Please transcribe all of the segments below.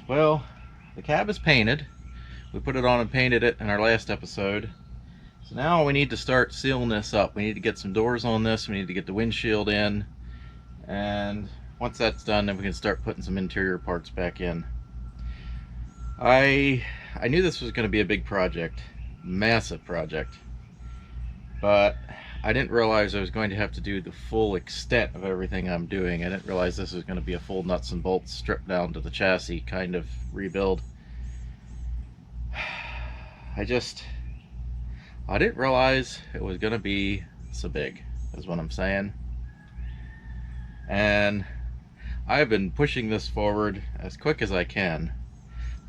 Well, the cab is painted. We put it on and painted it in our last episode. So now we need to start sealing this up. We need to get some doors on this. We need to get the windshield in. And once that's done, then we can start putting some interior parts back in. I knew this was going to be a big project, massive project, but I didn't realize I was going to have to do the full extent of everything I'm doing. I didn't realize this was going to be a full nuts and bolts stripped down to the chassis kind of rebuild. I didn't realize it was going to be so big, is what I'm saying. And I've been pushing this forward as quick as I can.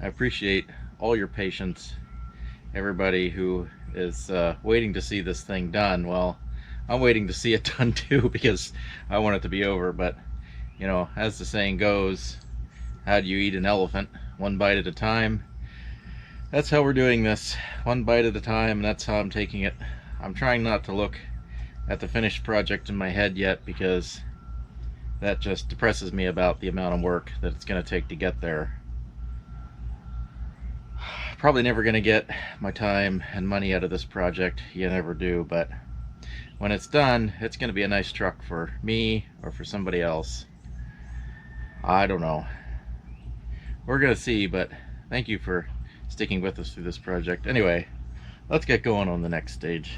I appreciate all your patience, everybody who is waiting to see this thing done. Well, I'm waiting to see it done too, because I want it to be over. But you know, as the saying goes, how do you eat an elephant? One bite at a time. That's how we're doing this, one bite at a time, and that's how I'm taking it. I'm trying not to look at the finished project in my head yet, because that just depresses me about the amount of work that it's going to take to get there. Probably never going to get my time and money out of this project. You never do, but when it's done, it's going to be a nice truck for me or for somebody else. I don't know. We're going to see, but thank you for sticking with us through this project. Anyway, let's get going on the next stage.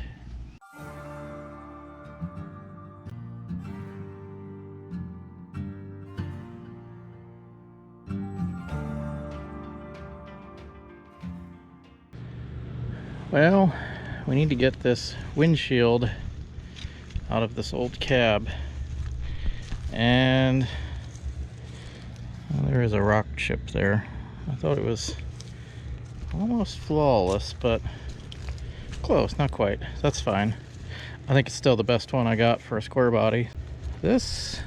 Well, we need to get this windshield out of this old cab, and well, there is a rock chip there. I thought it was almost flawless, but close, not quite. That's fine. I think it's still the best one I got for a square body. This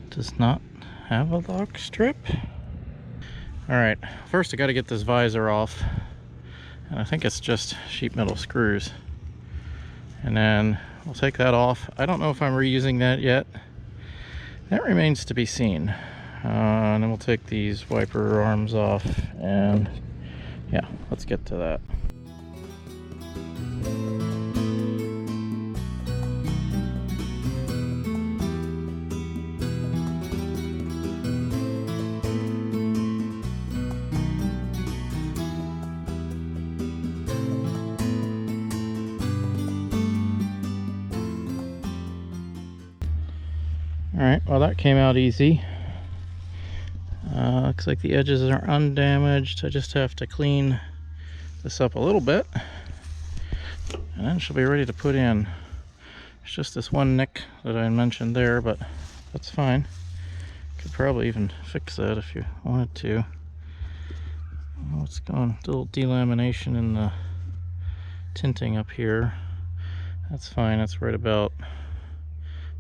does not have a lock strip. All right, first I got to get this visor off. And I think it's just sheet metal screws. And then we'll take that off. I don't know if I'm reusing that yet. That remains to be seen. And then we'll take these wiper arms off. And yeah, let's get to that. Alright, well that came out easy. Looks like the edges are undamaged. I just have to clean this up a little bit, and then she'll be ready to put in. It's just this one nick that I mentioned there, but that's fine. Could probably even fix that if you wanted to. Oh, it's gone. A little delamination in the tinting up here. That's fine. That's right about.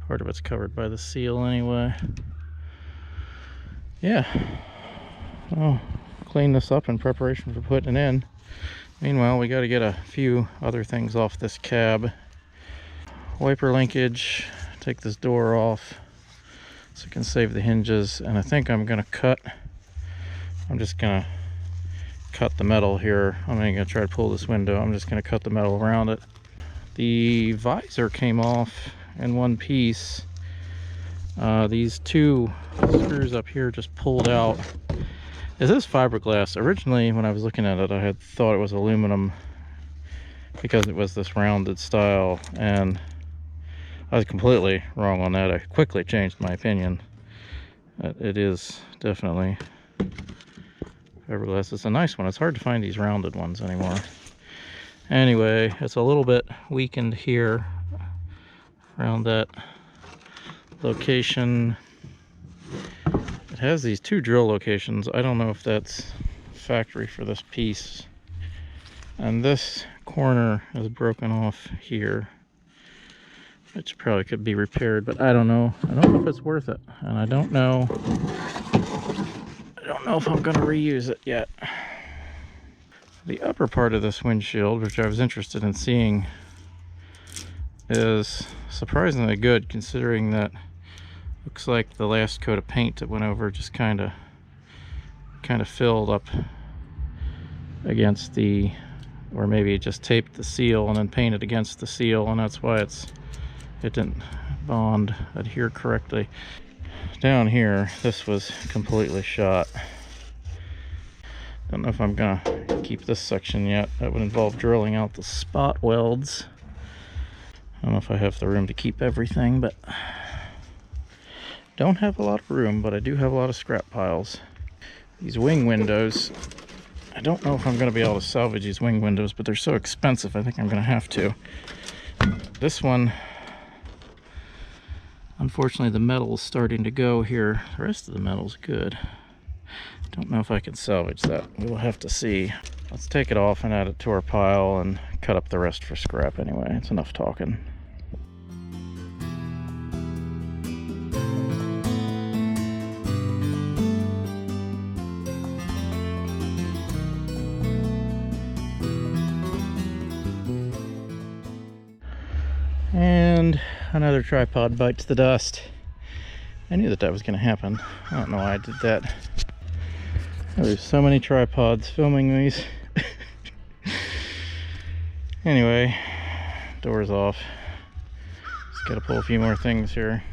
Part of it's covered by the seal anyway. Yeah. I'll clean this up in preparation for putting it in. Meanwhile, we got to get a few other things off this cab. Wiper linkage. Take this door off so I can save the hinges. And I think I'm just going to cut the metal here. I'm going to try to pull this window. I'm just going to cut the metal around it. The visor came off in one piece. These two screws up here just pulled out. This is fiberglass. Originally, when I was looking at it, I had thought it was aluminum because it was this rounded style, and I was completely wrong on that. I quickly changed my opinion. It is definitely fiberglass. It's a nice one. It's hard to find these rounded ones anymore. Anyway, it's a little bit weakened here around that location. It has these two drill locations. I don't know if that's factory for this piece. And this corner is broken off here, which probably could be repaired, but I don't know. I don't know if it's worth it, and I don't know if I'm going to reuse it yet. The upper part of this windshield, which I was interested in seeing, is surprisingly good, considering that looks like the last coat of paint that went over just kind of kind of filled up against the, or maybe it just taped the seal and then painted against the seal, and that's why it didn't adhere correctly. Down here, this was completely shot. Don't know if I'm gonna keep this section yet. That would involve drilling out the spot welds. I don't know if I have the room to keep everything, but don't have a lot of room, but I do have a lot of scrap piles. These wing windows, I don't know if I'm gonna be able to salvage these wing windows, but they're so expensive, I think I'm gonna have to. This one, unfortunately the metal is starting to go here. The rest of the metal's good. Don't know if I can salvage that. We will have to see. Let's take it off and add it to our pile and cut up the rest for scrap anyway. It's enough talking. And another tripod bites the dust. I knew that was going to happen. I don't know why I did that. There's so many tripods filming these. Anyway, door's off. Just gotta pull a few more things here.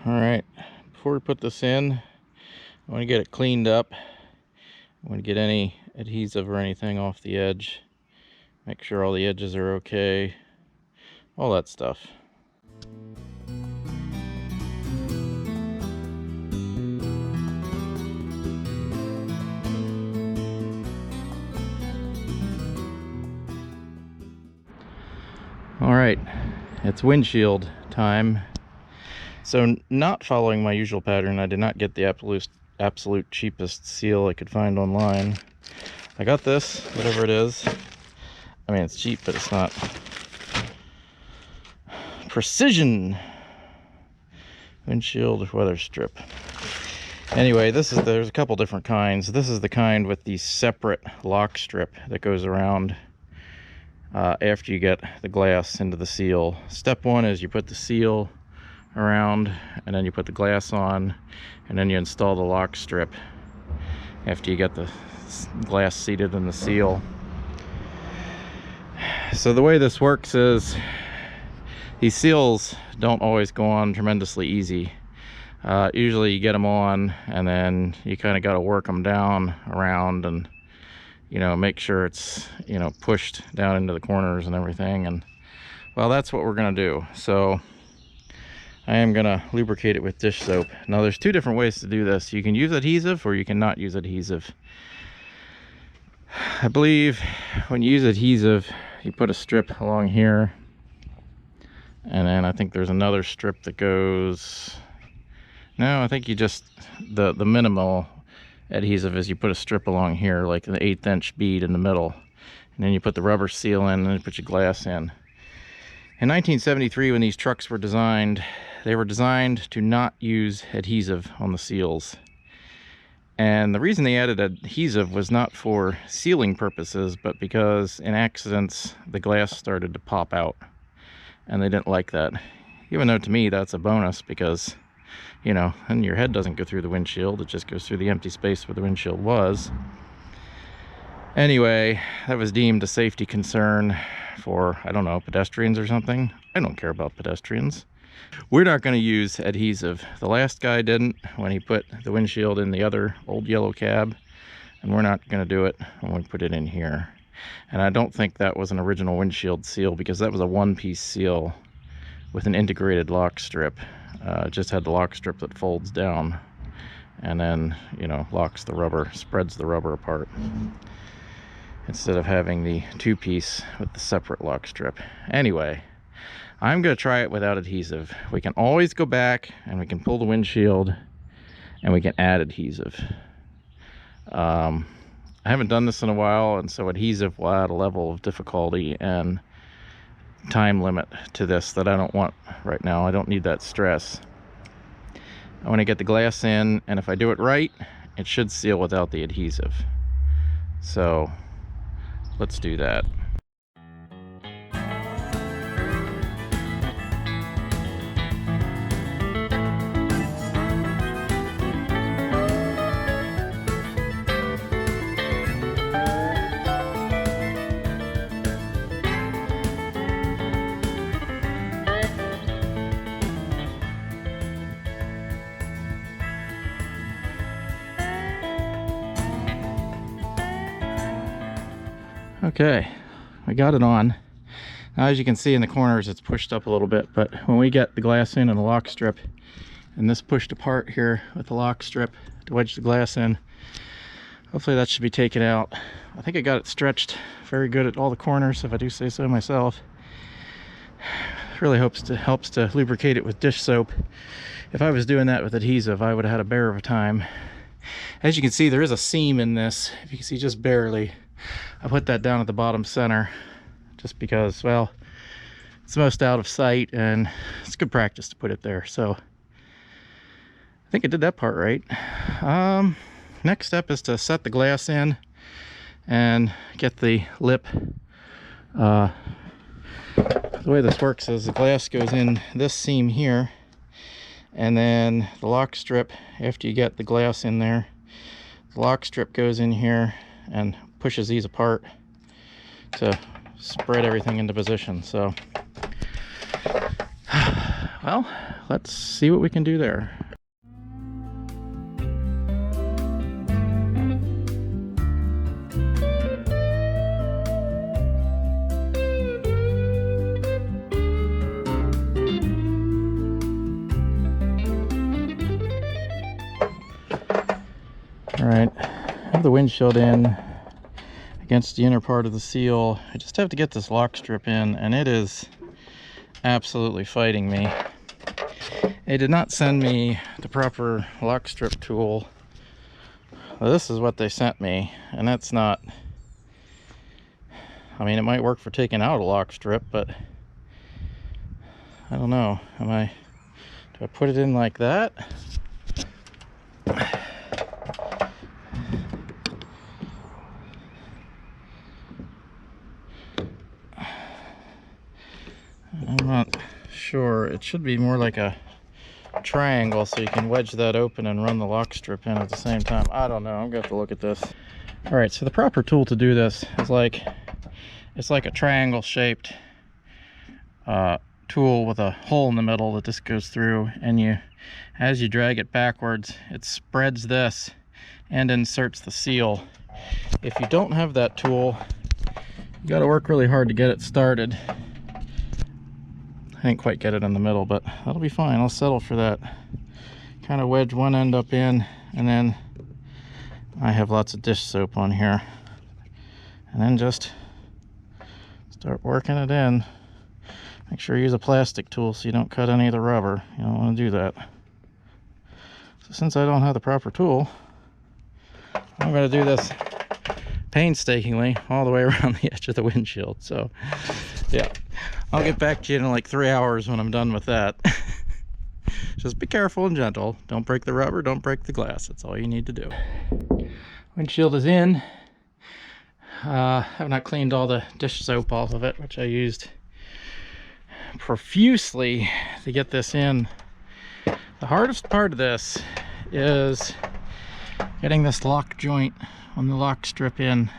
Alright, before we put this in, I want to get it cleaned up. I want to get any adhesive or anything off the edge. Make sure all the edges are okay. All that stuff. All right, it's windshield time. So, not following my usual pattern, I did not get the absolute cheapest seal I could find online. I got this, whatever it is. I mean, it's cheap, but it's not precision windshield weather strip. Anyway, there's a couple different kinds. This is the kind with the separate lock strip that goes around after you get the glass into the seal. Step one is you put the seal around, and then you put the glass on, and then you install the lock strip after you get the glass seated in the seal. So the way this works is these seals don't always go on tremendously easy. Usually you get them on and then you kind of got to work them down around and, you know, make sure it's, you know, pushed down into the corners and everything. And well, that's what we're going to do. So I am going to lubricate it with dish soap. Now there's two different ways to do this. You can use adhesive or you cannot use adhesive. I believe when you use adhesive, you put a strip along here, and then I think there's another strip that goes, no, I think you just, the minimal adhesive is you put a strip along here, like an 1/8 inch bead in the middle, and then you put the rubber seal in, and then you put your glass in. In 1973, when these trucks were designed, they were designed to not use adhesive on the seals. And the reason they added adhesive was not for sealing purposes, but because in accidents, the glass started to pop out. And they didn't like that. Even though to me, that's a bonus because, you know, and your head doesn't go through the windshield. It just goes through the empty space where the windshield was. Anyway, that was deemed a safety concern for, I don't know, pedestrians or something. I don't care about pedestrians. We're not going to use adhesive. The last guy didn't when he put the windshield in the other old yellow cab, and we're not going to do it when we put it in here. And I don't think that was an original windshield seal because that was a one-piece seal with an integrated lock strip. It just had the lock strip that folds down and then, you know, locks the rubber, spreads the rubber apart, instead of having the two-piece with the separate lock strip. Anyway, I'm going to try it without adhesive. We can always go back and we can pull the windshield and we can add adhesive. I haven't done this in a while, and so adhesive will add a level of difficulty and time limit to this that I don't want right now. I don't need that stress. I want to get the glass in, and if I do it right, it should seal without the adhesive. So let's do that. Okay, I got it on. Now, as you can see in the corners, it's pushed up a little bit, but when we get the glass in and the lock strip, and this pushed apart here with the lock strip to wedge the glass in, hopefully that should be taken out. I think I got it stretched very good at all the corners, if I do say so myself. Really helps to lubricate it with dish soap. If I was doing that with adhesive, I would have had a bear of a time. As you can see, there is a seam in this. If you can see, just barely. I put that down at the bottom center just because, well, it's the most out of sight and it's good practice to put it there. So I think I did that part right. Next step is to set the glass in and get the lip. The way this works is the glass goes in this seam here, and then the lock strip, after you get the glass in there, the lock strip goes in here and pushes these apart to spread everything into position. So, well, let's see what we can do there. All right, I have the windshield in against the inner part of the seal. I just have to get this lock strip in, and it is absolutely fighting me. They did not send me the proper lock strip tool. Well, this is what they sent me, and that's not, I mean, it might work for taking out a lock strip, but I don't know. Do I put it in like that? I'm not sure. It should be more like a triangle, so you can wedge that open and run the lock strip in at the same time. I don't know. I'm gonna have to look at this. All right, so the proper tool to do this is it's like a triangle shaped tool with a hole in the middle that this goes through, and as you drag it backwards, it spreads this and inserts the seal. If you don't have that tool, you got to work really hard to get it started. I didn't quite get it in the middle, but that'll be fine. I'll settle for that. Kind of wedge one end up in, and then I have lots of dish soap on here. And then just start working it in. Make sure you use a plastic tool so you don't cut any of the rubber. You don't want to do that. So since I don't have the proper tool, I'm going to do this painstakingly all the way around the edge of the windshield. So yeah, I'll get back to you in like 3 hours when I'm done with that. Just be careful and gentle. Don't break the rubber, don't break the glass. That's all you need to do. Windshield is in. I've not cleaned all the dish soap off of it, which I used profusely to get this in. The hardest part of this is getting this lock joint on the lock strip in,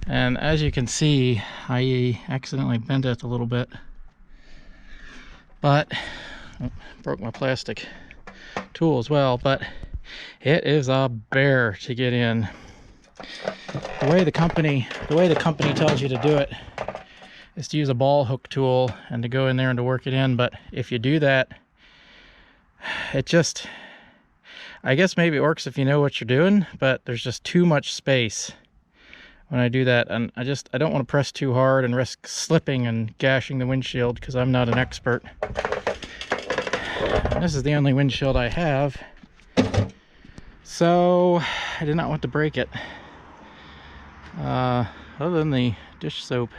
and as you can see, I accidentally bent it a little bit, but broke my plastic tool as well. But it is a bear to get in. The way the company tells you to do it is to use a ball hook tool and to go in there and to work it in. But if you do that, it just, I guess maybe it works if you know what you're doing, but there's just too much space when I do that. And I don't want to press too hard and risk slipping and gashing the windshield, because I'm not an expert. And this is the only windshield I have, so I did not want to break it. Other than the dish soap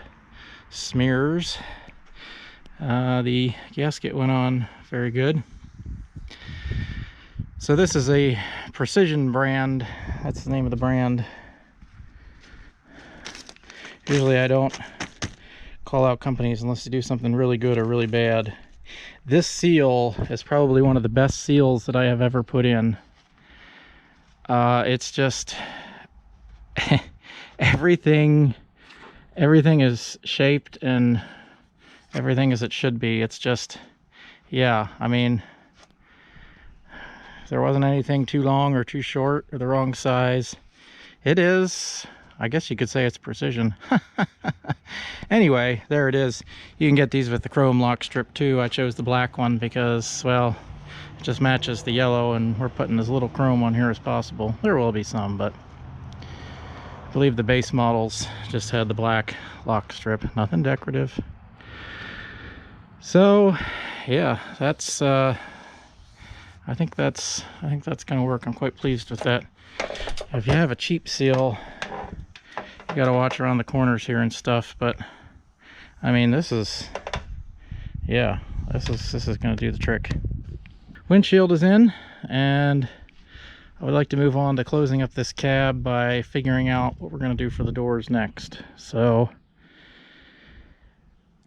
smears, the gasket went on very good. So this is a Precision brand. That's the name of the brand. Usually I don't call out companies unless they do something really good or really bad. This seal is probably one of the best seals that I have ever put in. It's just everything is shaped and everything as it should be. It's just, yeah, I mean, there wasn't anything too long or too short or the wrong size. It is, I guess you could say it's precision. Anyway, there it is. You can get these with the chrome lock strip too. I chose the black one because, well, it just matches the yellow, and we're putting as little chrome on here as possible. There will be some, but I believe the base models just had the black lock strip. Nothing decorative. So yeah, that's I think that's gonna work. I'm quite pleased with that. If you have a cheap seal, you gotta watch around the corners here and stuff, but I mean, this is, yeah, this is gonna do the trick. Windshield is in, and I would like to move on to closing up this cab by figuring out what we're gonna do for the doors next. So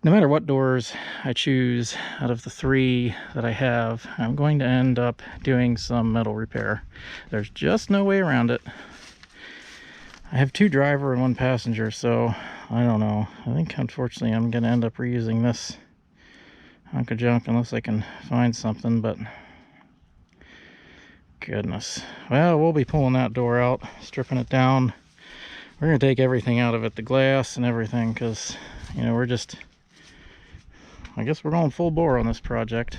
no matter what doors I choose out of the 3 that I have, I'm going to end up doing some metal repair. There's just no way around it. I have 2 driver and 1 passenger, so I don't know. I think unfortunately I'm going to end up reusing this hunk of junk unless I can find something, but goodness. Well, we'll be pulling that door out, stripping it down. We're going to take everything out of it, the glass and everything, because, you know, we're just, I guess we're going full bore on this project.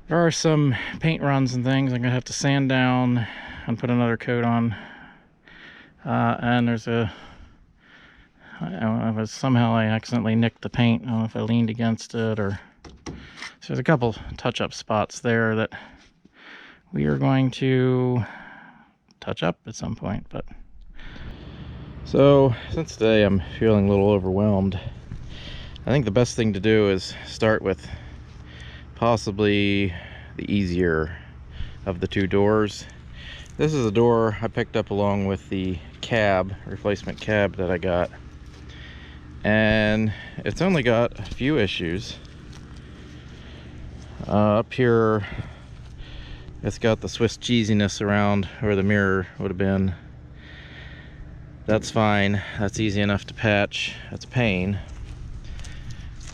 There are some paint runs and things I'm gonna have to sand down and put another coat on. And there's a, I don't know if somehow I accidentally nicked the paint. I don't know if I leaned against it or, so there's a couple touch-up spots there that we are going to touch up at some point. But so since today I'm feeling a little overwhelmed, I think the best thing to do is start with possibly the easier of the 2 doors. This is a door I picked up along with the cab, replacement cab that I got. And it's only got a few issues. Up here, it's got the Swiss cheesiness around where the mirror would have been. That's fine. That's easy enough to patch. It's a pain,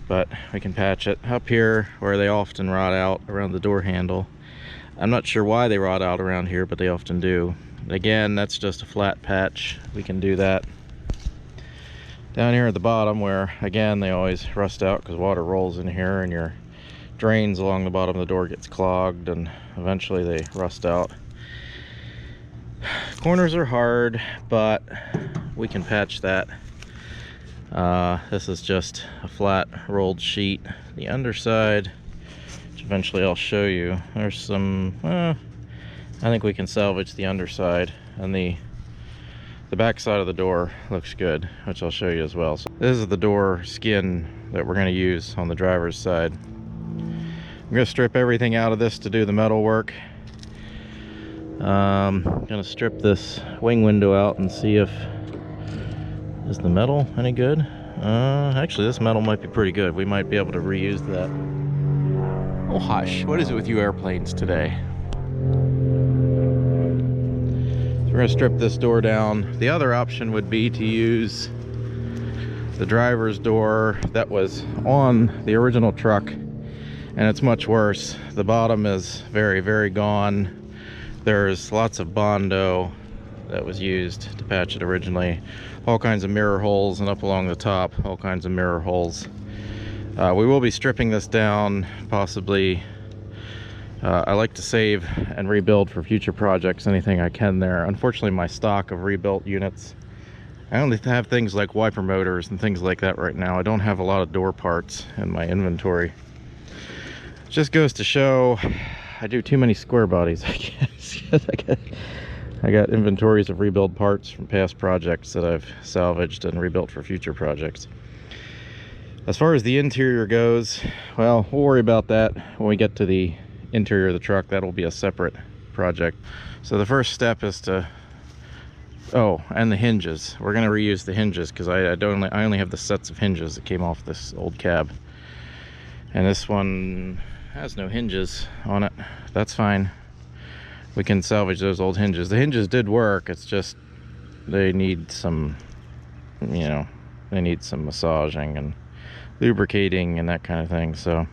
but we can patch it. Up here where they often rot out around the door handle, I'm not sure why they rot out around here, but they often do. Again, that's just a flat patch. We can do that. Down here at the bottom where, again, they always rust out because water rolls in here and your drains along the bottom of the door gets clogged and eventually they rust out. Corners are hard, but we can patch that. This is just a flat rolled sheet. The underside, which eventually I'll show you, there's some, I think we can salvage the underside, and the back side of the door looks good, which I'll show you as well. So this is the door skin that we're going to use on the driver's side. I'm going to strip everything out of this to do the metal work. I'm going to strip this wing window out and see if, is the metal any good? Actually this metal might be pretty good. We might be able to reuse that. Oh hush, what is it with you airplanes today? We're going to strip this door down. The other option would be to use the driver's door that was on the original truck, and it's much worse. The bottom is very, very gone. There's lots of Bondo that was used to patch it originally. All kinds of mirror holes, and up along the top, all kinds of mirror holes. We will be stripping this down, possibly. I like to save and rebuild for future projects, anything I can there. Unfortunately, my stock of rebuilt units, I only have things like wiper motors and things like that right now. I don't have a lot of door parts in my inventory. It just goes to show I do too many square bodies, I guess. I got inventories of rebuild parts from past projects that I've salvaged and rebuilt for future projects. As far as the interior goes, well, we'll worry about that when we get to the interior of the truck. That'll be a separate project. So the first step is to, oh, and the hinges. We're going to reuse the hinges because I only have the sets of hinges that came off this old cab, and this one has no hinges on it. That's fine. We can salvage those old hinges. The hinges did work. It's just they need some, you know, they need some massaging and lubricating and that kind of thing. So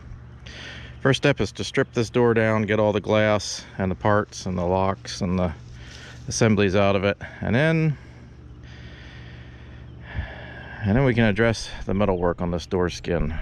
first step is to strip this door down, get all the glass and the parts and the locks and the assemblies out of it, and then and then we can address the metal work on this door skin.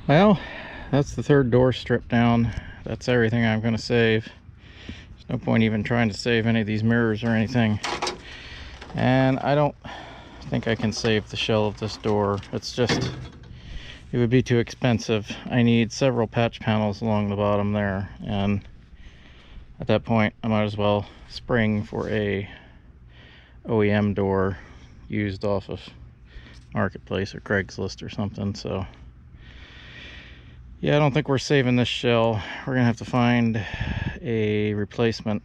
Well, that's the third door stripped down. That's everything I'm going to save. There's no point even trying to save any of these mirrors or anything. And I don't think I can save the shell of this door. It's just, it would be too expensive. I need several patch panels along the bottom there. And at that point, I might as well spring for a OEM door used off of Marketplace or Craigslist or something. So yeah, I don't think we're saving this shell. We're gonna have to find a replacement.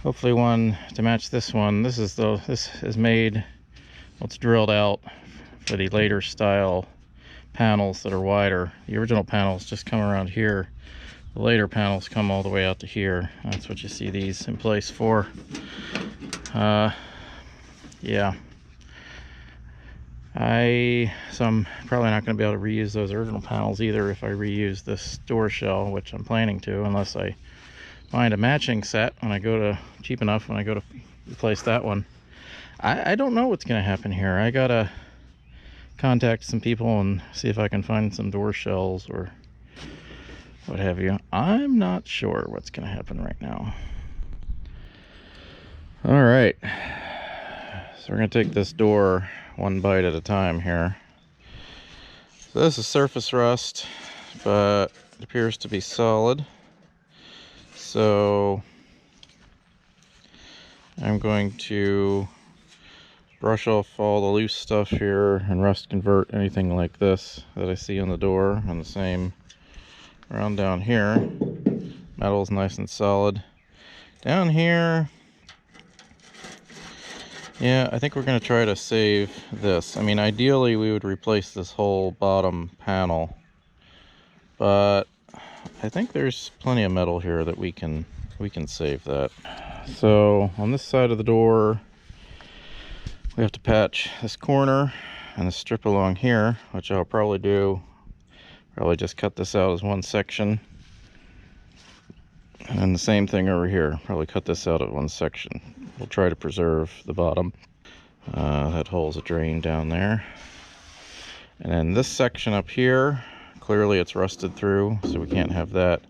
Hopefully one to match this one. This is made, well, it's drilled out for the later style panels that are wider. The original panels just come around here. The later panels come all the way out to here. That's what you see these in place for. Yeah. So I'm probably not going to be able to reuse those original panels either if I reuse this door shell, which I'm planning to, unless I find a matching set when I go to, cheap enough when I go to replace that one. I don't know what's going to happen here. I gotta contact some people and see if I can find some door shells or what have you. I'm not sure what's going to happen right now. All right, so we're going to take this door one bite at a time here. So this is surface rust, but it appears to be solid. So I'm going to brush off all the loose stuff here and rust convert anything like this that I see on the door, and the same around down here. Metal's nice and solid. Down here, yeah, I think we're going to try to save this. I mean, ideally we would replace this whole bottom panel, but I think there's plenty of metal here that we can save that. So on this side of the door, we have to patch this corner and the strip along here, which I'll probably do. Probably just cut this out as one section. And the same thing over here. Probably cut this out at one section. We'll try to preserve the bottom. That hole's a drain down there. And then this section up here, clearly it's rusted through, so we can't have that.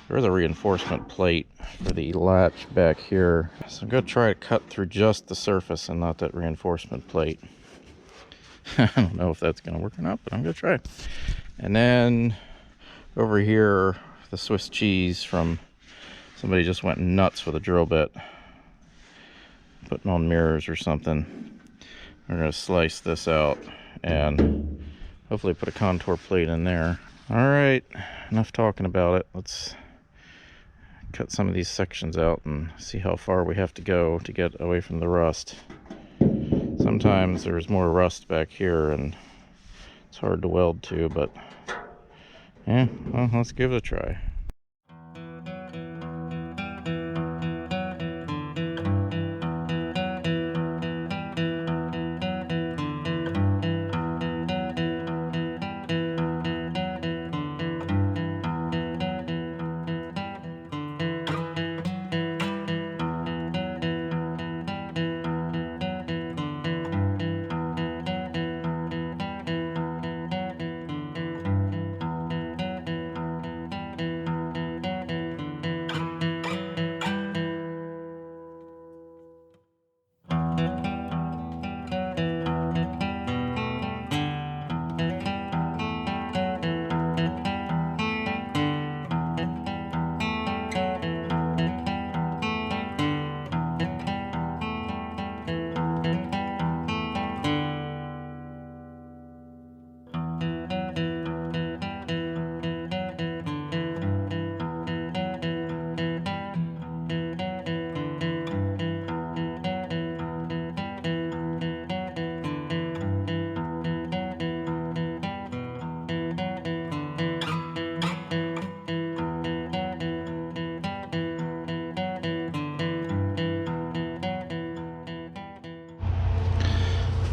There's a reinforcement plate for the latch back here. So I'm going to try to cut through just the surface and not that reinforcement plate. I don't know if that's going to work or not, but I'm going to try. And then over here, the Swiss cheese from somebody just went nuts with a drill bit, putting on mirrors or something. We're going to slice this out and hopefully put a contour plate in there. All right, enough talking about it. Let's cut some of these sections out and see how far we have to go to get away from the rust. Sometimes there's more rust back here and it's hard to weld to, but yeah, well, let's give it a try.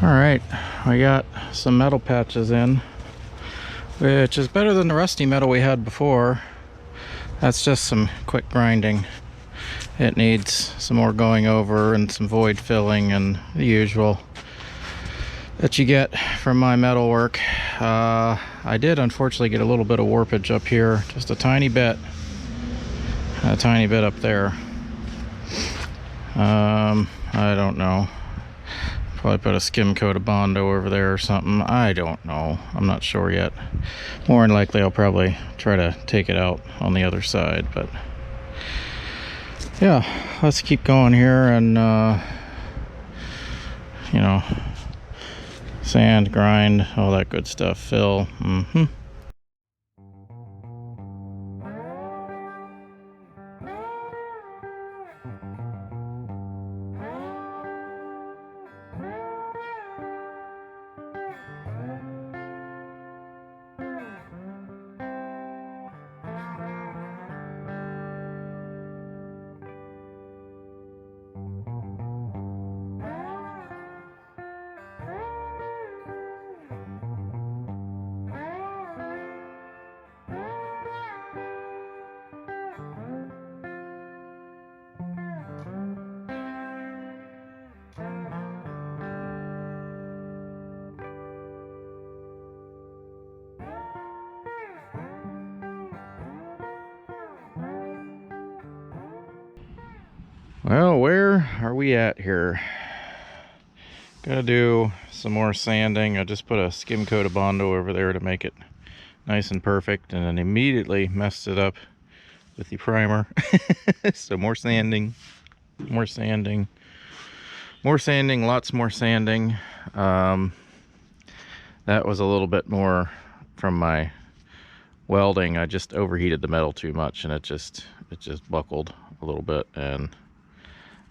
All right, we got some metal patches in, which is better than the rusty metal we had before. That's just some quick grinding. It needs some more going over and some void filling and the usual that you get from my metal work. I did unfortunately get a little bit of warpage up here, just a tiny bit up there. I don't know, probably put a skim coat of Bondo over there or something. I don't know, I'm not sure yet. More than likely I'll probably try to take it out on the other side, but yeah, let's keep going here and you know, sand, grind, all that good stuff, fill. Well, where are we at here? Gotta do some more sanding. I just put a skim coat of Bondo over there to make it nice and perfect, and then immediately messed it up with the primer. So more sanding, lots more sanding. That was a little bit more from my welding. I just overheated the metal too much, and it just buckled a little bit, and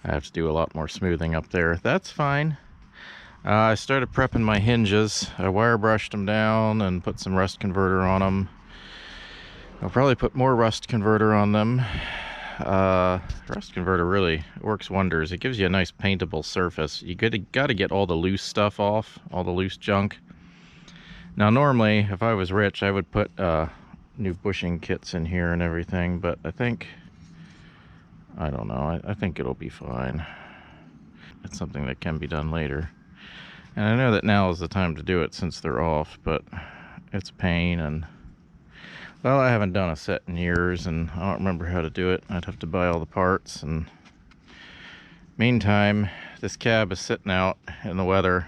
I have to do a lot more smoothing up there. That's fine. I started prepping my hinges. I wire brushed them down and put some rust converter on them. I'll probably put more rust converter on them. Rust converter really works wonders. It gives you a nice paintable surface. You gotta get all the loose stuff off, all the loose junk. Now normally, if I was rich, I would put new bushing kits in here and everything, but I don't know, I think it'll be fine. It's something that can be done later. And I know that now is the time to do it since they're off, but it's a pain, and well, I haven't done a set in years, and I don't remember how to do it. I'd have to buy all the parts, and meantime, this cab is sitting out in the weather,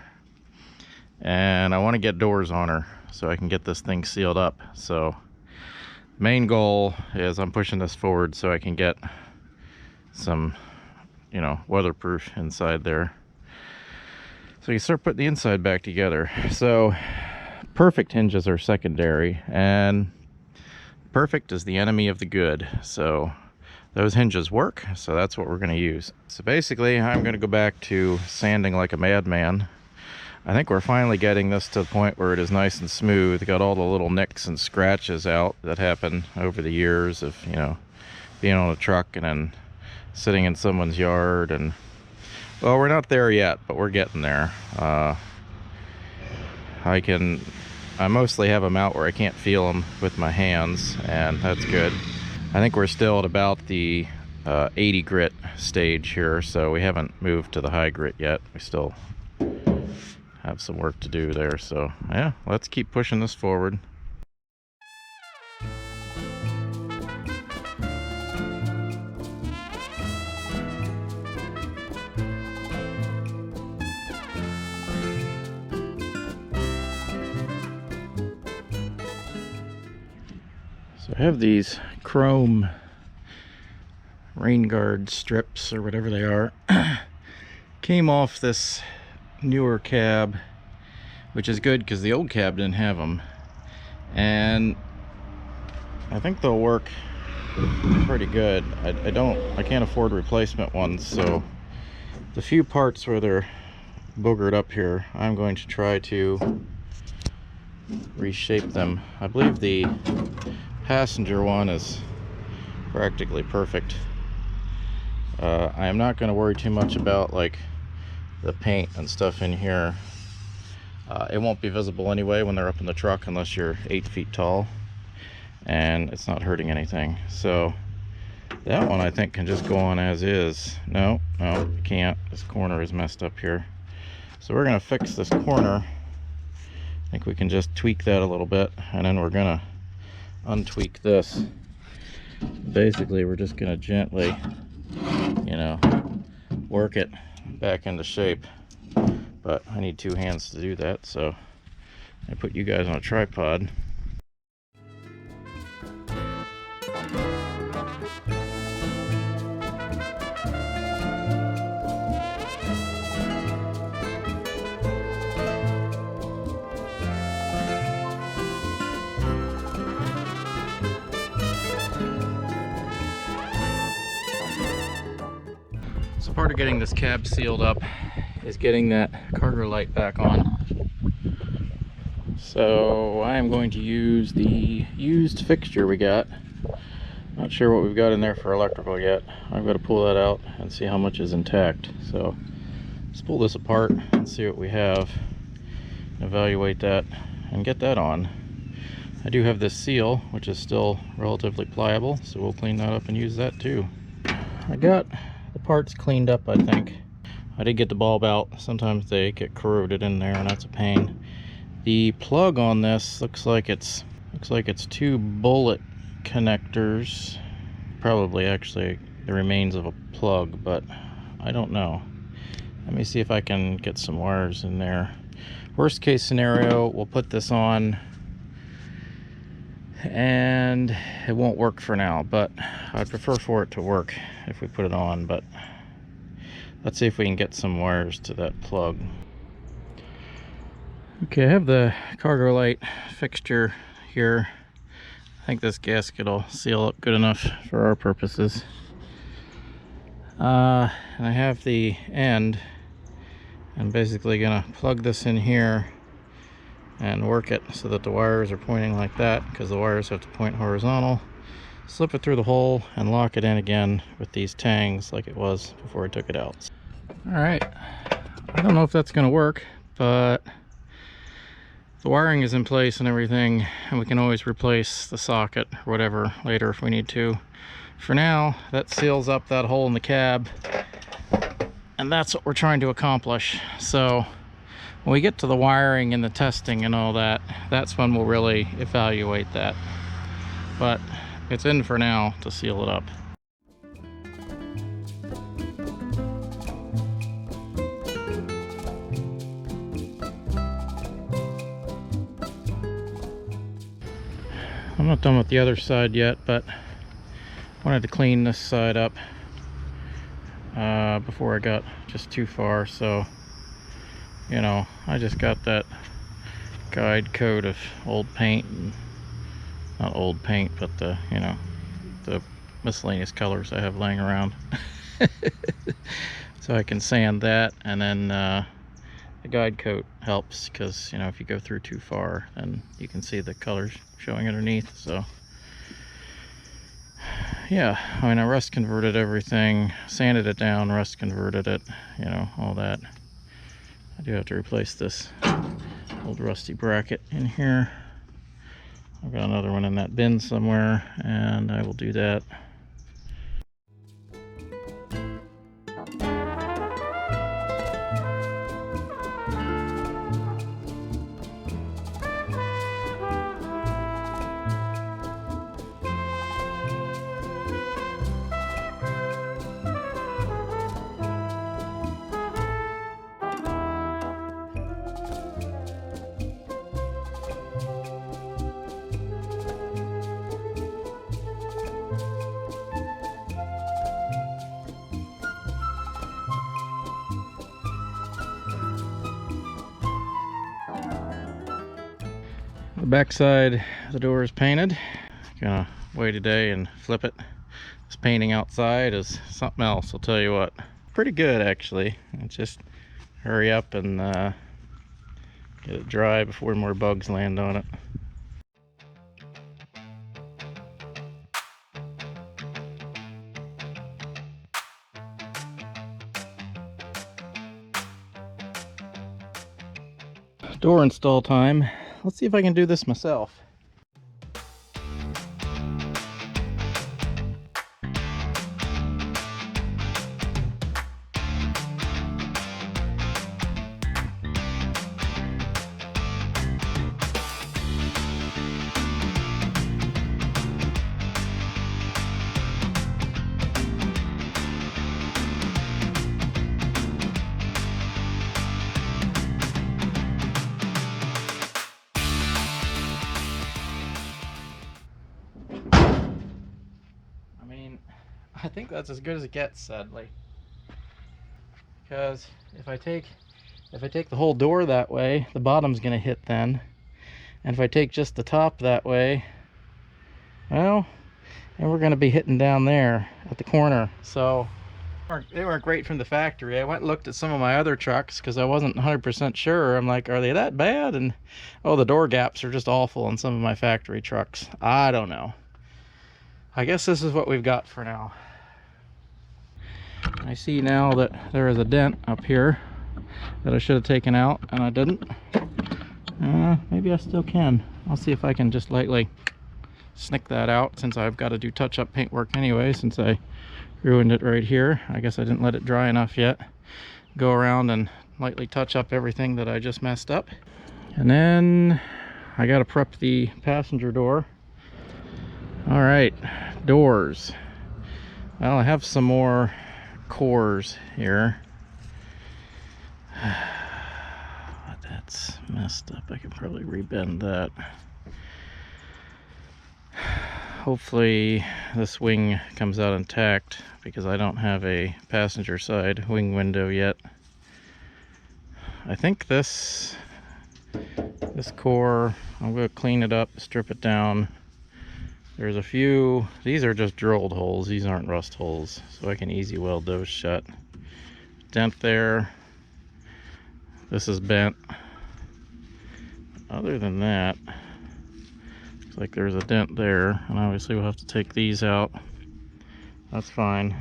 and I want to get doors on her so I can get this thing sealed up. So main goal is I'm pushing this forward so I can get some, you know, weatherproof inside there, so you start putting the inside back together. So perfect hinges are secondary, and perfect is the enemy of the good. So those hinges work, so that's what we're going to use. So basically I'm going to go back to sanding like a madman. I think we're finally getting this to the point where it is nice and smooth. Got all the little nicks and scratches out that happen over the years of, you know, being on a truck and then sitting in someone's yard. And well, we're not there yet, but we're getting there. I mostly have them out where I can't feel them with my hands, and that's good. I think we're still at about the 80 grit stage here, so we haven't moved to the high grit yet. We still have some work to do there. So yeah, let's keep pushing this forward. So I have these chrome rain guard strips or whatever they are. Came off this newer cab, which is good because the old cab didn't have them, and I think they'll work pretty good. I can't afford replacement ones, so the few parts where they're boogered up here, I'm going to try to reshape them. I believe the passenger one is practically perfect. I am not going to worry too much about like the paint and stuff in here. It won't be visible anyway when they're up in the truck unless you're 8 feet tall, and it's not hurting anything. So that one I think can just go on as is. No, you can't. This corner is messed up here. So we're gonna fix this corner. I think we can just tweak that a little bit, and then we're gonna untweak this. Basically, we're just gonna gently, you know, work it back into shape. But I need 2 hands to do that, so I put you guys on a tripod. So part of getting this cab sealed up is getting that cargo light back on. So I am going to use the used fixture we got. Not sure what we've got in there for electrical yet. I've got to pull that out and see how much is intact. So let's pull this apart and see what we have, evaluate that, and get that on. I do have this seal, which is still relatively pliable, so we'll clean that up and use that too. I got the parts cleaned up, I think. I did get the bulb out. Sometimes they get corroded in there, and that's a pain. The plug on this looks like it's 2 bullet connectors. Probably actually the remains of a plug, but I don't know. Let me see if I can get some wires in there. Worst case scenario, we'll put this on and it won't work for now, but I'd prefer for it to work if we put it on. But let's see if we can get some wires to that plug. Okay, I have the cargo light fixture here. I think this gasket will seal up good enough for our purposes. And I have the end. I'm basically gonna plug this in here and work it so that the wires are pointing like that, because the wires have to point horizontal. Slip it through the hole and lock it in again with these tangs like it was before I took it out. Alright, I don't know if that's gonna work, but the wiring is in place and everything, and we can always replace the socket or whatever later if we need to. For now, that seals up that hole in the cab, and that's what we're trying to accomplish. So when we get to the wiring and the testing and all that, that's when we'll really evaluate that. But it's in for now to seal it up. I'm not done with the other side yet, but I wanted to clean this side up before I got just too far. So, you know, I just got that guide coat of old paint, and not old paint, but the, you know, the miscellaneous colors I have laying around. So I can sand that, and then the guide coat helps, because, you know, if you go through too far, then you can see the colors showing underneath. So yeah, I mean, I rust converted everything, sanded it down, rust converted it, you know, all that. I do have to replace this old rusty bracket in here. I've got another one in that bin somewhere, and I will do that. The back side of the door is painted. Gonna wait today and flip it. This painting outside is something else, I'll tell you what. Pretty good, actually. Just hurry up and get it dry before more bugs land on it. door install time. Let's see if I can do this myself. I think that's as good as it gets, sadly. Because if I take the whole door that way, the bottom's gonna hit then. And if I take just the top that way, well, and we're gonna be hitting down there at the corner. So they weren't great from the factory. I went and looked at some of my other trucks because I wasn't 100% sure. I'm like, are they that bad? And oh, the door gaps are just awful on some of my factory trucks. I don't know. I guess this is what we've got for now. I see now that there is a dent up here that I should have taken out, and I didn't. Maybe I still can. I'll see if I can just lightly snick that out, since I've got to do touch-up paintwork anyway, since I ruined it right here. I guess I didn't let it dry enough yet. Go around and lightly touch up everything that I just messed up. And then I got to prep the passenger door. All right, doors. Well, I have some more cores here. But that's messed up. I could probably rebend that. Hopefully this wing comes out intact, because I don't have a passenger side wing window yet. I think this core, I'm going to clean it up, strip it down. There's a few, these are just drilled holes, these aren't rust holes, so I can easy weld those shut. Dent there. This is bent. Other than that, looks like there's a dent there, and obviously we'll have to take these out. That's fine.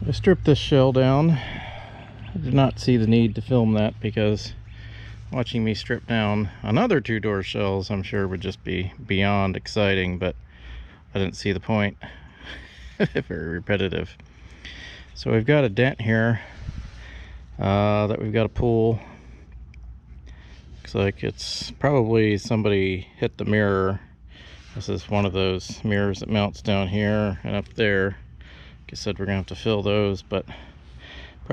I stripped this shell down. I did not see the need to film that, because watching me strip down another two-door shells, I'm sure, would just be beyond exciting, but I didn't see the point. Very repetitive. So we've got a dent here that we've got to pull. Looks like it's probably somebody hit the mirror. This is one of those mirrors that mounts down here and up there. Like I said, we're gonna have to fill those, but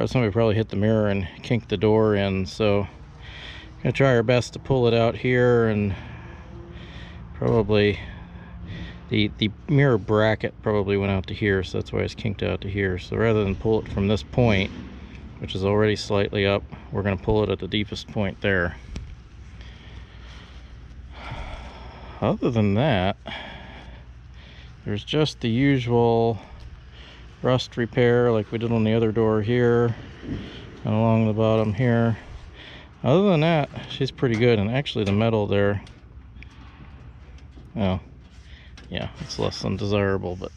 somebody probably hit the mirror and kinked the door in, so gonna try our best to pull it out here. And probably the mirror bracket probably went out to here, so that's why it's kinked out to here. So rather than pull it from this point, which is already slightly up, we're gonna pull it at the deepest point there. Other than that, there's just the usual rust repair like we did on the other door here and along the bottom here. Other than that, she's pretty good. And actually the metal there, oh yeah, it's less than desirable, but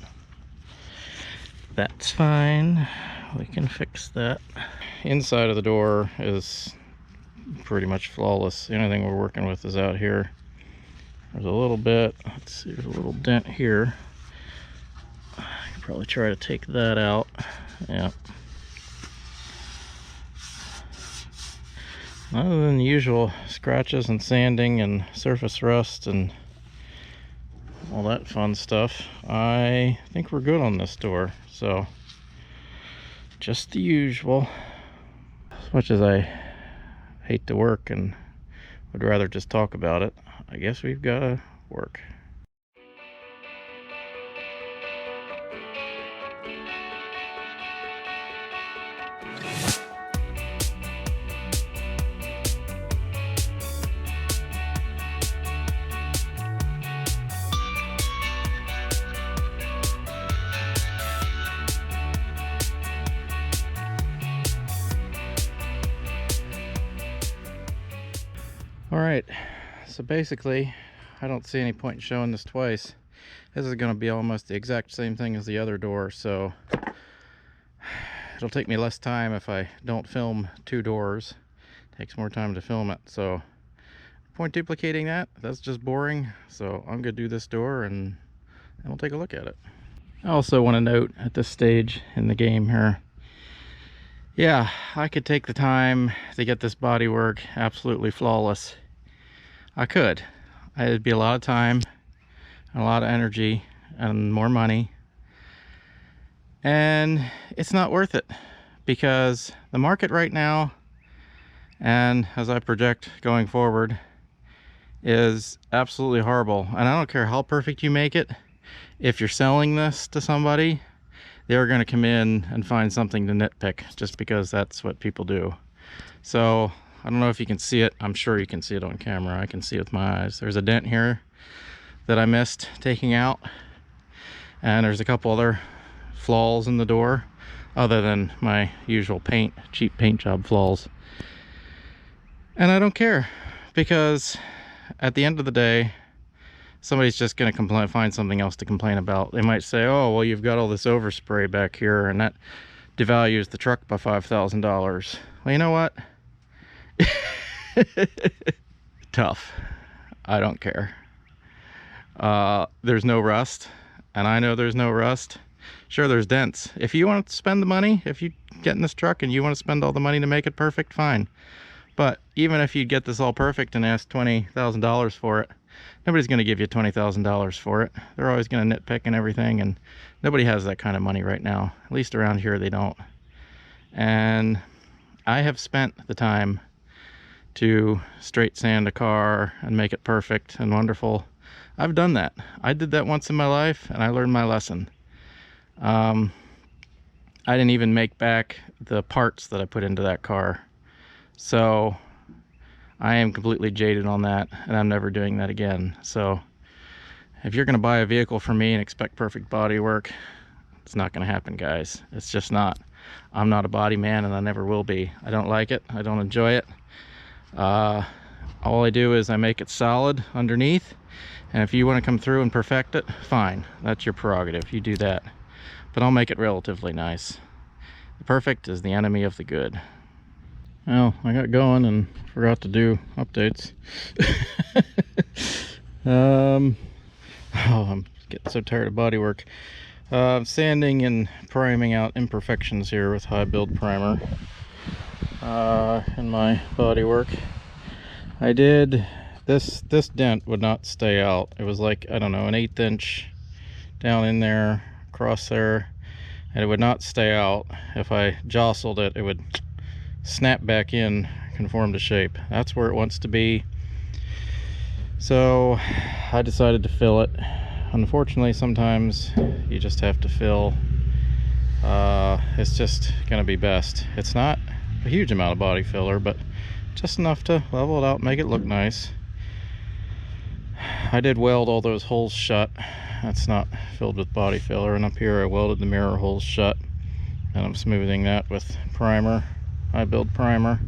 that's fine. We can fix that. Inside of the door is pretty much flawless. The only thing we're working with is out here. There's a little bit, let's see, there's a little dent here. I can probably try to take that out. Yeah. Other than the usual scratches and sanding and surface rust and all that fun stuff, I think we're good on this door. So just the usual. As much as I hate to work and would rather just talk about it, I guess we've got to work. Alright, so basically, I don't see any point in showing this twice. This is going to be almost the exact same thing as the other door, so it'll take me less time if I don't film two doors. takes more time to film it. So point duplicating that's just boring. So I'm gonna do this door and we'll take a look at it. I also want to note at this stage in the game here, yeah, I could take the time to get this bodywork absolutely flawless. I could. It'd be a lot of time and a lot of energy and more money, and it's not worth it because the market right now, and as I project going forward, is absolutely horrible. And I don't care how perfect you make it, if you're selling this to somebody, they're going to come in and find something to nitpick just because that's what people do. So I don't know if you can see it. I'm sure you can see it on camera. I can see it with my eyes. There's a dent here that I missed taking out, and there's a couple other flaws in the door other than my usual cheap paint job flaws. And I don't care, because at the end of the day, somebody's just going to find something else to complain about. They might say, oh, well, you've got all this overspray back here and that devalues the truck by $5,000. Well, you know what? Tough. I don't care. There's no rust, and I know there's no rust. Sure, there's dents. If you want to spend the money, if you get in this truck and you want to spend all the money to make it perfect, fine. But even if you get this all perfect and ask $20,000 for it, nobody's going to give you $20,000 for it. They're always going to nitpick and everything, and nobody has that kind of money right now. At least around here they don't. And I have spent the time to straight sand a car and make it perfect and wonderful. I've done that. I did that once in my life, and I learned my lesson. I didn't even make back the parts that I put into that car. So I am completely jaded on that, and I'm never doing that again. So if you're going to buy a vehicle from me and expect perfect body work, it's not going to happen, guys. It's just not. I'm not a body man, and I never will be. I don't like it. I don't enjoy it. All I do is I make it solid underneath, and if you want to come through and perfect it, fine. That's your prerogative. You do that. But I'll make it relatively nice. The perfect is the enemy of the good. Well, I got going and forgot to do updates. Oh, I'm getting so tired of bodywork. Sanding and priming out imperfections here with high build primer in my bodywork. I did this dent would not stay out. It was like, I don't know, an 1/8 inch down in there, across there, and it would not stay out. If I jostled it, it would snap back in, conform to shape. That's where it wants to be. So I decided to fill it. Unfortunately, sometimes you just have to fill. It's just gonna be best. It's not a huge amount of body filler, but just enough to level it out, make it look nice. I did weld all those holes shut. That's not filled with body filler. And up here I welded the mirror holes shut, and I'm smoothing that with primer, high build primer,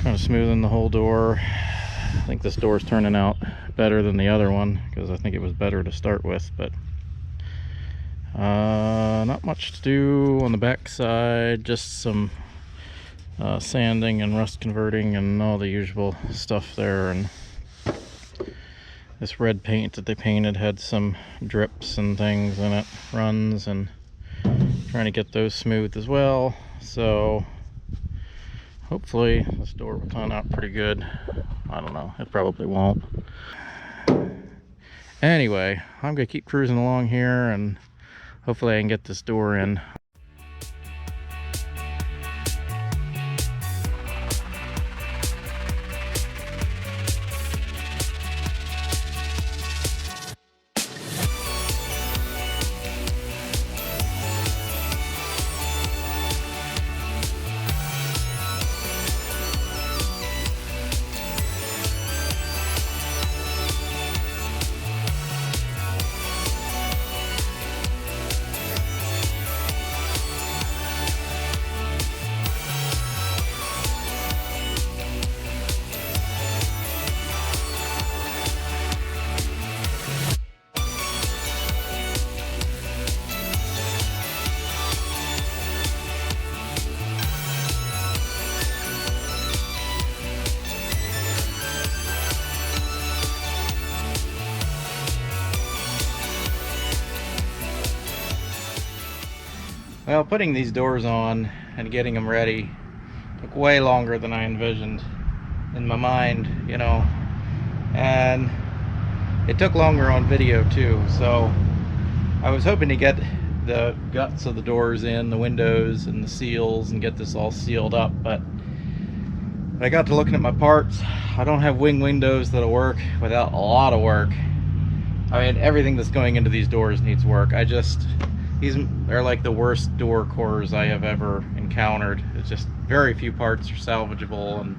kind of smoothing the whole door. I think this door's turning out better than the other one, because I think it was better to start with. But not much to do on the back side, just some sanding and rust converting and all the usual stuff there. And this red paint that they painted had some drips and things in it, runs, and trying to get those smooth as well. So hopefully this door will turn out pretty good. I don't know, it probably won't. Anyway, I'm gonna keep cruising along here, and hopefully I can get this door in. Well, putting these doors on and getting them ready took way longer than I envisioned in my mind, you know, and it took longer on video too. So I was hoping to get the guts of the doors in, the windows and the seals, and get this all sealed up, but when I got to looking at my parts, I don't have wing windows that'll work without a lot of work. I mean, everything that's going into these doors needs work. These are like the worst door cores I have ever encountered. It's just very few parts are salvageable, and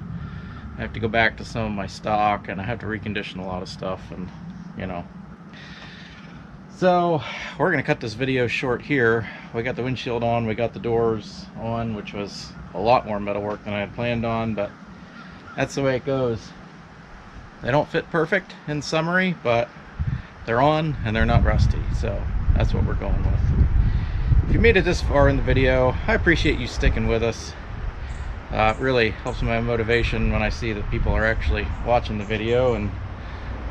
I have to go back to some of my stock, and I have to recondition a lot of stuff, and you know. So we're gonna cut this video short here. We got the windshield on, we got the doors on, which was a lot more metal work than I had planned on, but that's the way it goes. They don't fit perfect in summary, but they're on and they're not rusty, so that's what we're going with. If you made it this far in the video, I appreciate you sticking with us. It really helps my motivation when I see that people are actually watching the video and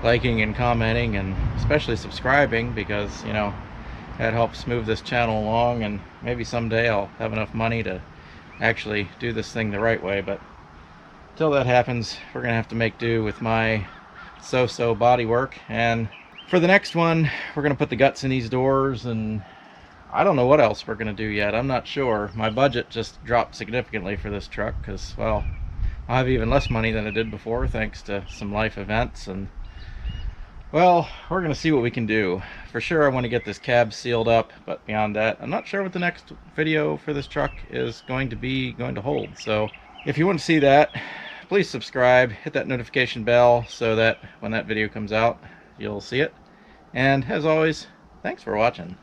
liking and commenting, and especially subscribing, because you know, that helps move this channel along, and maybe someday I'll have enough money to actually do this thing the right way. But until that happens, we're gonna have to make do with my so-so body work. And for the next one, we're gonna put the guts in these doors, and I don't know what else we're gonna do yet. I'm not sure. My budget just dropped significantly for this truck because, well, I have even less money than I did before thanks to some life events. And well, we're gonna see what we can do. For sure I want to get this cab sealed up, but beyond that, I'm not sure what the next video for this truck is going to hold. So if you want to see that, please subscribe, hit that notification bell so that when that video comes out, you'll see it. And as always, thanks for watching.